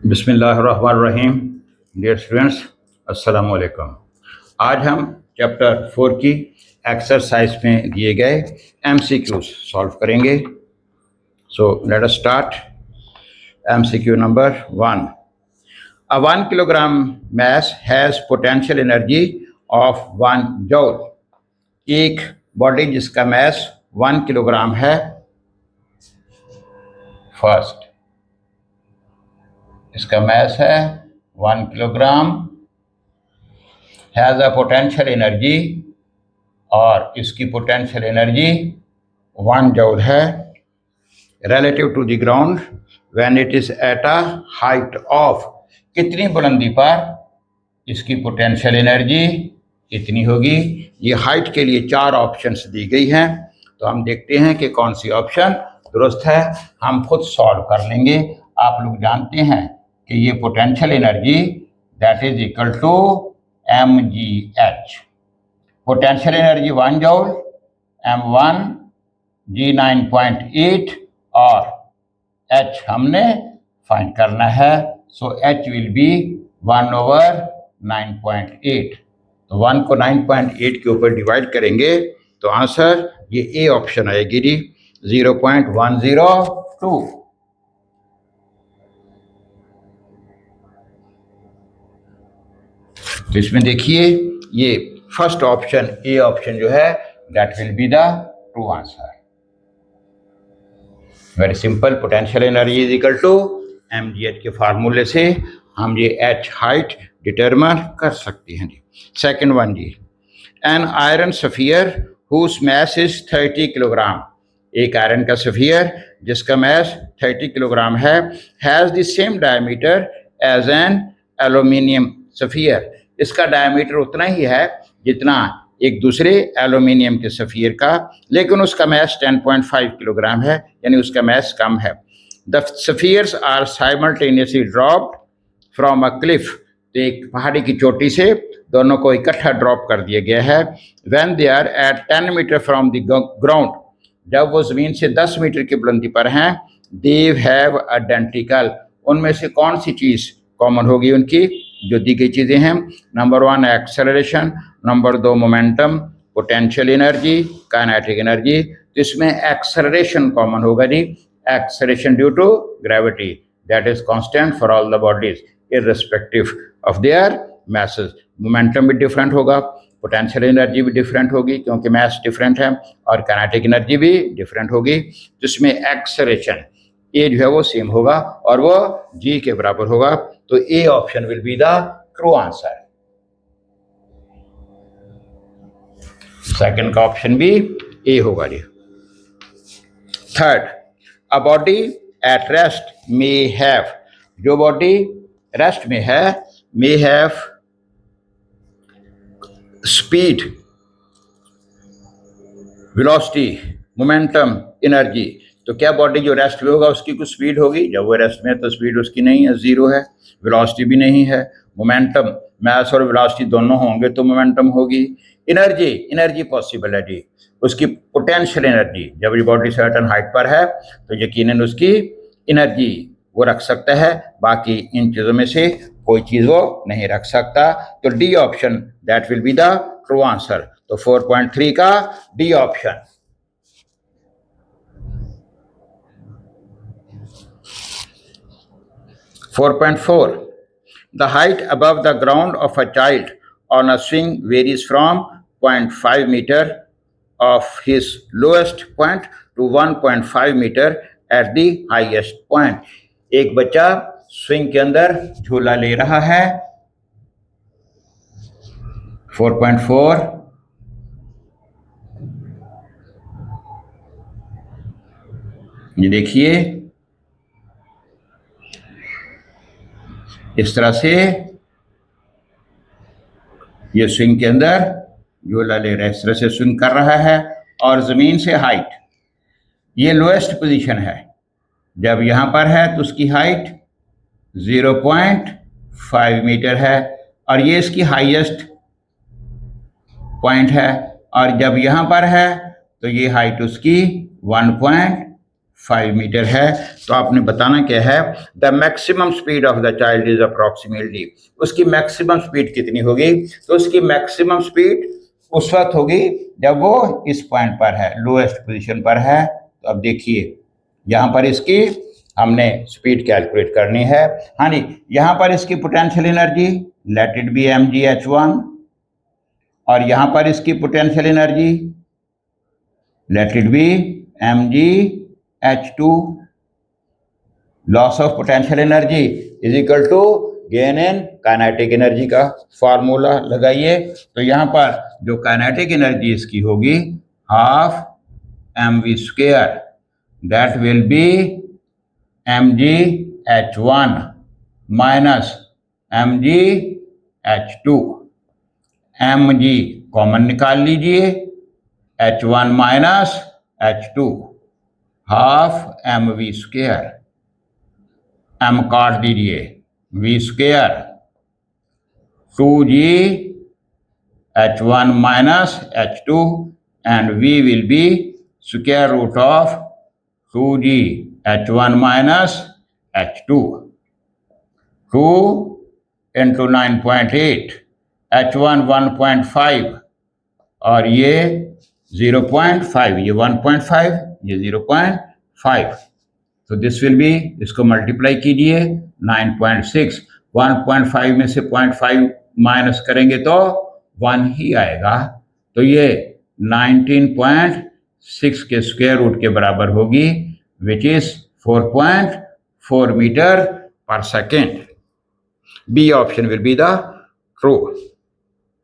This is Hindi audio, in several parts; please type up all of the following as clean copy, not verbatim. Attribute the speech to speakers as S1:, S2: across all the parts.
S1: बिस्मिल्लाहिर्रहमानिर्रहीम। डियर स्टूडेंट्स, अस्सलाम वालेकुम। आज हम चैप्टर 4 की एक्सरसाइज में दिए गए एमसीक्यूज सॉल्व करेंगे। So let us start. MCQ number 1। A 1 kilogram mass has potential energy of 1 joule। एक बॉडी जिसका मैस 1 किलोग्राम है, फर्स्ट इसका मैस है 1 kilogram, has a potential energy, और इसकी पोटेंशियल एनर्जी 1 जूल है, relative to the ground when it is at a height of, कितनी बुलंदी पर इसकी पोटेंशियल एनर्जी कितनी होगी। ये हाइट के लिए 4 ऑप्शंस दी गई हैं, तो हम देखते हैं कि कौन सी ऑप्शन दुरुस्त है। हम खुद सॉल्व कर लेंगे। आप लोग जानते हैं कि ये potential energy that is equal to mgh। Potential energy 1 joule, m1 g 9.8 और h हमने फाइंड करना है। So h will be 1/9.8। तो 1 को 9.8 के ऊपर डिवाइड करेंगे तो आंसर ये ए ऑप्शन आएगी जी, 0.102। तो इसमें देखिए ये फर्स्ट ऑप्शन ए ऑप्शन जो है that will be the true answer. Very simple. Potential energy is equal to mgh के फार्मूले से हम ये h हाइट डिटरमिन कर सकते हैं जी। सेकंड वन जी, an iron sphere whose mass is 30 kilogram. एक आयरन का सफियर जिसका मैस 30 किलोग्राम है, has the same diameter as an aluminium sphere. इसका डायमीटर उतना ही है जितना एक दूसरे एल्यूमिनियम के सफियर का, लेकिन उसका मैस 10.5 किलोग्राम है, यानी उसका मैस कम है। The spheres are simultaneously dropped from a cliff. तो एक पहाड़ी की चोटी से दोनों को इकट्ठा ड्रॉप कर दिया गया है। When they are at 10 metre from the ground, जब वो जमीन से 10 मीटर की बुलंदी पर हैं, दे हैव आइडेंटिकल। उनमें से कौन सी चीज़ कॉमन होगी उनकी जो दी गई चीज़ें हैं? Number 1 acceleration, number 2 momentum, potential energy, kinetic energy. तो इसमें एक्सेलरेशन कॉमन होगा जी। Acceleration due to gravity that is constant for all the bodies irrespective of their masses. Momentum भी डिफरेंट होगा, पोटेंशियल एनर्जी भी डिफरेंट होगी क्योंकि मैस डिफरेंट है, और काइनेटिक एनर्जी भी डिफरेंट होगी। जिसमें एक्सेलरेशन ए जो है वो सेम होगा और वो जी के बराबर होगा। तो a option will be the true answer. Second का ऑप्शन भी ए होगा जी। Third, a body at rest may have. जो बॉडी रेस्ट में है, may have speed, velocity, momentum, energy. तो क्या बॉडी जो रेस्ट में होगा उसकी कुछ स्पीड होगी? जब वो रेस्ट में है तो स्पीड उसकी नहीं है, जीरो है। वेलोसिटी भी नहीं है। मोमेंटम, मैस और वेलोसिटी दोनों होंगे तो मोमेंटम होगी। एनर्जी, एनर्जी पॉसिबल है जी। उसकी पोटेंशियल एनर्जी, जब ये बॉडी सर्टन हाइट पर है तो यकीनन उसकी एनर्जी वो रख सकता है, बाकी इन चीज़ों में से कोई चीज़ वो नहीं रख सकता। तो D option that will be the true answer. तो 4.3 का D option. (4.4) The height above the ground of a child on a swing varies from 0.5 meter of his lowest point to 1.5 meter at the highest point। एक बच्चा स्विंग के अंदर झूला ले रहा है, 4.4, ये देखिए इस तरह से ये स्विंग के अंदर झूला ले रहा है, इस तरह से स्विंग कर रहा है, और ज़मीन से हाइट ये लोएस्ट पोजीशन है। जब यहाँ पर है तो उसकी हाइट 0.5 मीटर है, और ये इसकी हाईएस्ट पॉइंट है, और जब यहाँ पर है तो ये हाइट उसकी 1.5 5 मीटर है। तो आपने बताना क्या है, the maximum speed of the child is approximately, उसकी मैक्सिमम स्पीड कितनी होगी। तो उसकी मैक्सिमम स्पीड उस वक्त होगी जब वो इस पॉइंट पर है, लोएस्ट पोजीशन पर है। तो अब देखिए यहाँ पर इसकी हमने स्पीड कैलकुलेट करनी है। हाँ जी, यहाँ पर इसकी potential energy let it be mgh1, और यहाँ पर इसकी potential energy let it be mgh2। Loss of potential energy is equal to gain in kinetic energy का फार्मूला लगाइए। तो यहाँ पर जो काइनेटिक एनर्जी इसकी होगी half mv², that will be mgh1 minus mgh2। mg common निकाल लीजिए, h1 minus h2, half mv², m काट दीजिए, v², 2g h1 minus h2, and v will be square root of 2g h1 minus h2, 2 into 9.8, h1 1.5, और ये 0.5, ये 1.5, ये 0.5। तो दिस विल बी, इसको मल्टीप्लाई कीजिए 9.6, 1.5 में से 0.5 माइनस करेंगे तो 1 ही आएगा। तो ये 19.6 के स्क्वायर रूट के बराबर होगी, which is 4.4 metre per second. B option will be the true.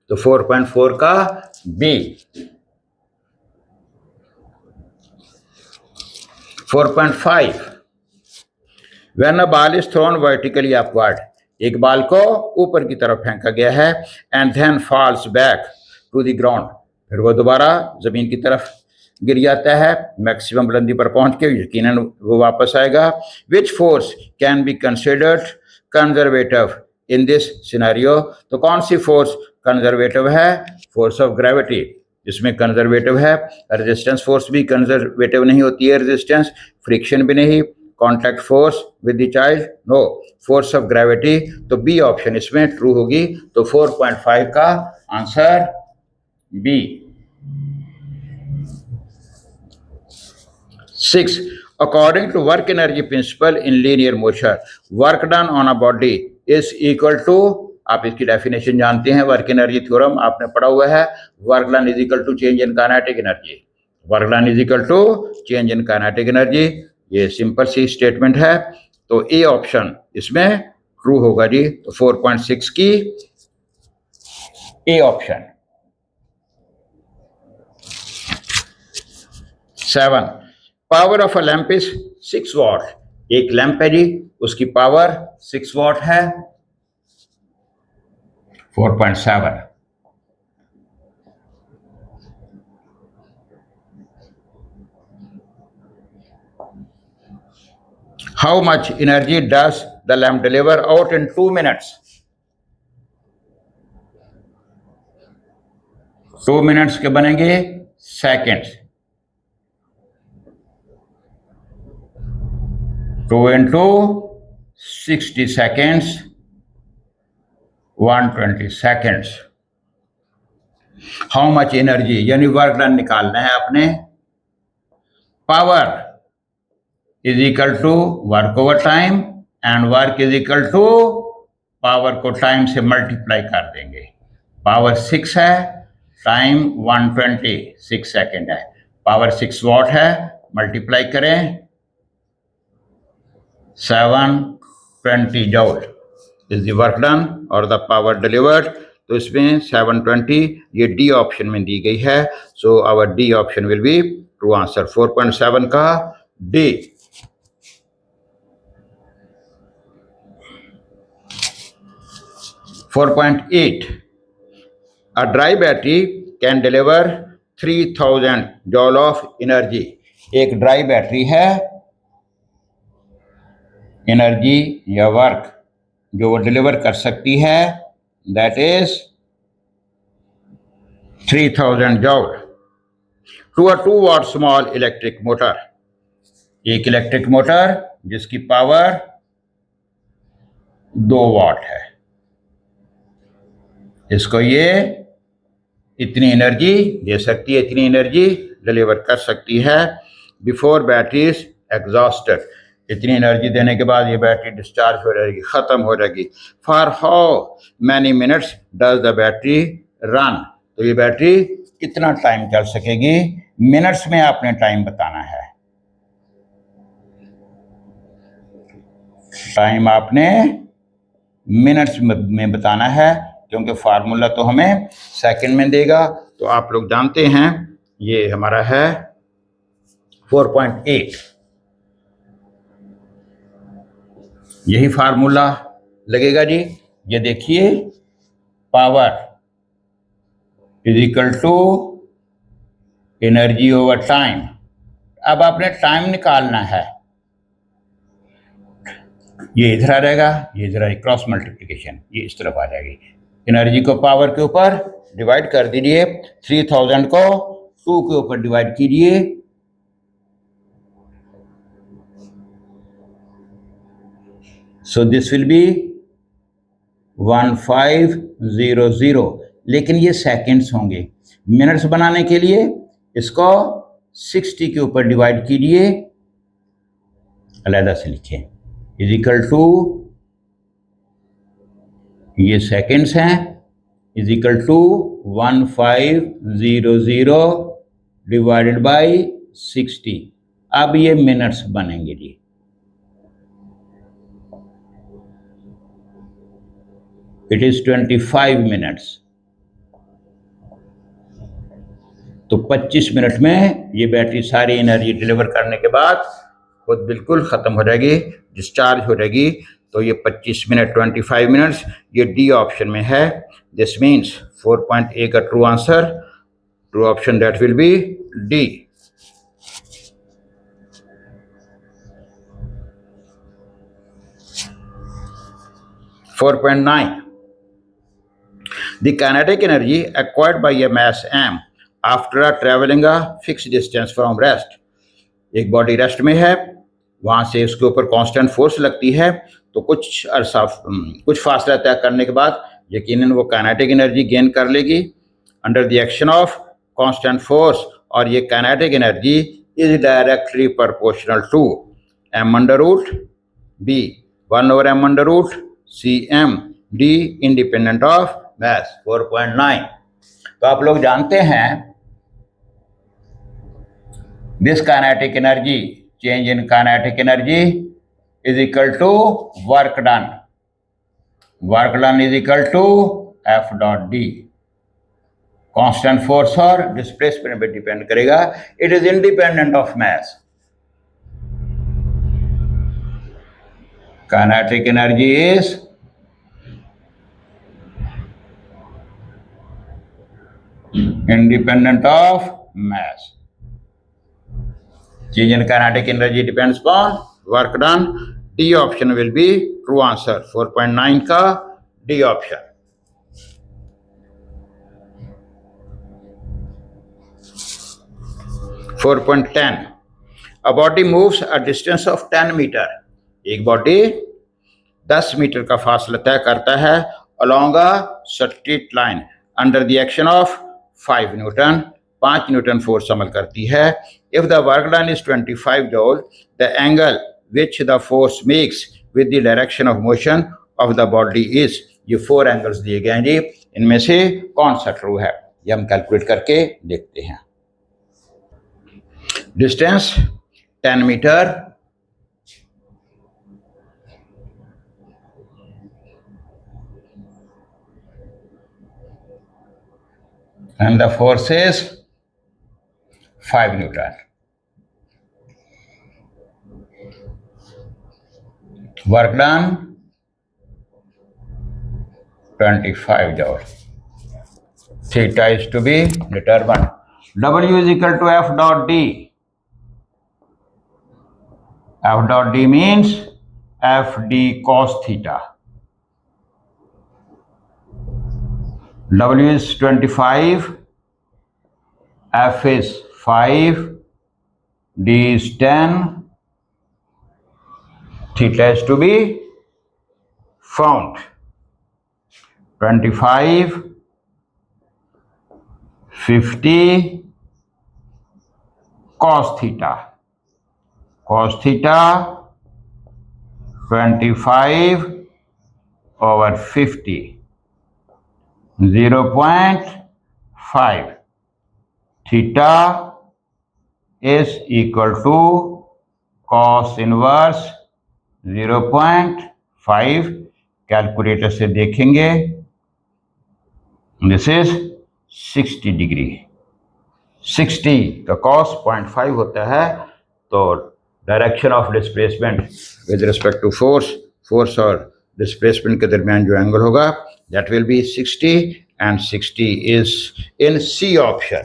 S1: तो 4.4 का B. 4.5, when a ball is thrown vertically upward, एक बाल को ऊपर की तरफ फेंका गया है, and then falls back to the ground, फिर वो दोबारा जमीन की तरफ गिर जाता है मैक्सिमम बुलंदी पर पहुंच के, यकीनन वो वापस आएगा। which force can be considered conservative in this scenario, तो कौन सी फोर्स कंजर्वेटिव है, फोर्स ऑफ ग्रेविटी, जिसमें कंजर्वेटिव है। रेजिस्टेंस फोर्स भी कंजर्वेटिव नहीं होती है, रेजिस्टेंस, फ्रिक्शन भी नहीं, contact force with the child no, force of gravity. तो बी ऑप्शन इसमें ट्रू होगी। तो 4.5 का answer B. 6, according to work energy principle in linear motion, work done on a body is equal to, आप इसकी डेफिनेशन जानते हैं, वर्क एनर्जी थ्योरम आपने पढ़ा हुआ है, work done is equal to change in kinetic energy, work done is equal to change in kinetic energy. ये सिंपल सी स्टेटमेंट है। तो ए ऑप्शन इसमें ट्रू होगा जी। तो 4.6 की A option. 7, power of a lamp is 6 what, एक लैंप है जी, उसकी पावर 6 वॉट है। 4.7, how much energy does the lamp deliver out in 2 minutes? 2 minutes के बनेंगे seconds, 2 into 60 seconds, 120 seconds। How much energy, यानी वर्क डन निकालना है आपने। Power is equal to work over time, and work is equal to power को टाइम से मल्टीप्लाई कर देंगे। पावर 6 है, टाइम 126 सेकेंड है, पावर 6 वॉट है, मल्टीप्लाई करें 720 joule is the work done और द पावर डिलीवर्ड। तो इसमें 720 ये डी ऑप्शन में दी गई है। So our D option will be true answer. 4.7 का D. 4.8, a dry battery can deliver 3000 joule of energy, एक ड्राई बैटरी है, एनर्जी या वर्क जो वो डिलीवर कर सकती है, that is 3000 joule to a 2 watt small electric motor. एक इलेक्ट्रिक मोटर जिसकी पावर 2 वाट है, इसको ये इतनी एनर्जी दे सकती है, इतनी एनर्जी डिलीवर कर सकती है बिफोर बैटरी इज एग्जॉस्टेड। इतनी एनर्जी देने के बाद ये बैटरी डिस्चार्ज हो जाएगी, ख़त्म हो जाएगी। For how many minutes does the battery run, तो ये बैटरी कितना टाइम चल सकेगी, मिनट्स में आपने टाइम बताना है। टाइम आपने मिनट्स में बताना है, क्योंकि फार्मूला तो हमें सेकंड में देगा। तो आप लोग जानते हैं ये हमारा है 4.8, यही फार्मूला लगेगा जी। ये देखिए, power is equal to energy over time. अब आपने टाइम निकालना है, ये इधर आ जाएगा, ये इधर आएगी, क्रॉस मल्टीप्लिकेशन ये इस तरफ आ जाएगी। एनर्जी को पावर के ऊपर डिवाइड कर दीजिए, 3000 को 2 के ऊपर डिवाइड कीजिए, सो दिस विल बी 1500। लेकिन ये सेकंड्स होंगे। मिनट्स बनाने के लिए इसको 60 के ऊपर डिवाइड कीजिए, अलहदा से लिखें, इज इक्वल टू, ये सेकंड्स हैं, is equal to 1500 divided by 60। अब ये मिनट्स बनेंगे जी। It is 25 minutes. तो 25 मिनट में ये बैटरी सारी एनर्जी डिलीवर करने के बाद खुद बिल्कुल ख़त्म हो जाएगी, डिस्चार्ज हो जाएगी। तो ये 25 मिनट 25 मिनट्स ये डी ऑप्शन में है। दिस मीन्स 4.A का true answer, true option that will B D. The kinetic energy acquired by a mass m after traveling a fixed distance from rest. एक बॉडी रेस्ट में है, वहाँ से उसके ऊपर कांस्टेंट फोर्स लगती है, तो कुछ फासला तय करने के बाद यकीनन वो काइनेटिक एनर्जी गेन कर लेगी under the action of constant force. और ये kinetic energy is directly proportional to m under root b 1/m under root cm d independent of mass 4.9। तो आप लोग जानते हैं this kinetic energy, change in kinetic energy is equal to work done. Work done is equal to F dot डी। कांस्टेंट फोर्स और डिस्प्लेसमेंट पे डिपेंड करेगा, it is independent of mass. Kinetic energy is independent of mass. Change in kinetic energy depends upon work done. D option will be true answer. 4.9 का D option. Four point 10. A body moves a distance of 10 meter. एक बॉडी 10 मीटर का फासला तय करता है along a straight line under the action of 5 newton. 5 newton force अमल करती है। If the work done is 25 joule, the angle which the force makes with the direction of motion of the body is. ये 4 एंगल्स दिए गए हैं जी, इनमें से कौन सा ट्रू है ये हम कैलकुलेट करके देखते हैं। Distance 10 metre, and the force is 5 Newton. Work done 25 joule. Theta is to be determined. W is equal to F dot D. F dot D means FD cos theta. W is 25, F is 5, D is 10, theta is to be found. 25, 50 cos theta. Cos theta 25 over 50, 0.5. Theta is equal to cos inverse 0.5. Calculator से देखेंगे, दिस इज 60 डिग्री. 60 का cos 0.5 होता है, तो direction of displacement with respect to force और डिस्प्लेसमेंट के दरमियान जो एंगल होगा that will be 60 and 60 is in C option.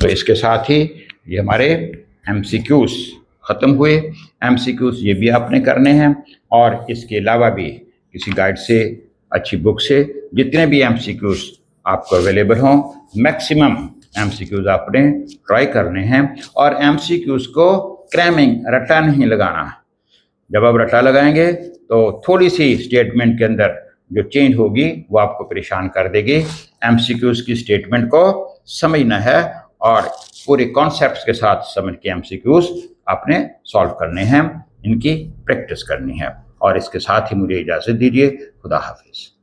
S1: तो इसके साथ ही ये हमारे एमसीक्यूज ख़त्म हुए. एमसीक्यूज ये भी आपने करने हैं, और इसके अलावा भी किसी गाइड से, अच्छी बुक से जितने भी एमसीक्यूज आपको अवेलेबल हों, मैक्सिमम एमसीक्यूज आपने ट्राई करने हैं. और एमसीक्यूज को क्रैमिंग, रटा नहीं लगाना. जब आप रटा लगाएंगे तो थोड़ी सी स्टेटमेंट के अंदर जो चेंज होगी वो आपको परेशान कर देगी. एमसीक्यूज की स्टेटमेंट को समझना है और पूरे कॉन्सेप्ट्स के साथ समझ के एमसीक्यूज आपने सॉल्व करने हैं, इनकी प्रैक्टिस करनी है. और इसके साथ ही मुझे इजाज़त दीजिए. खुदा हाफिज़.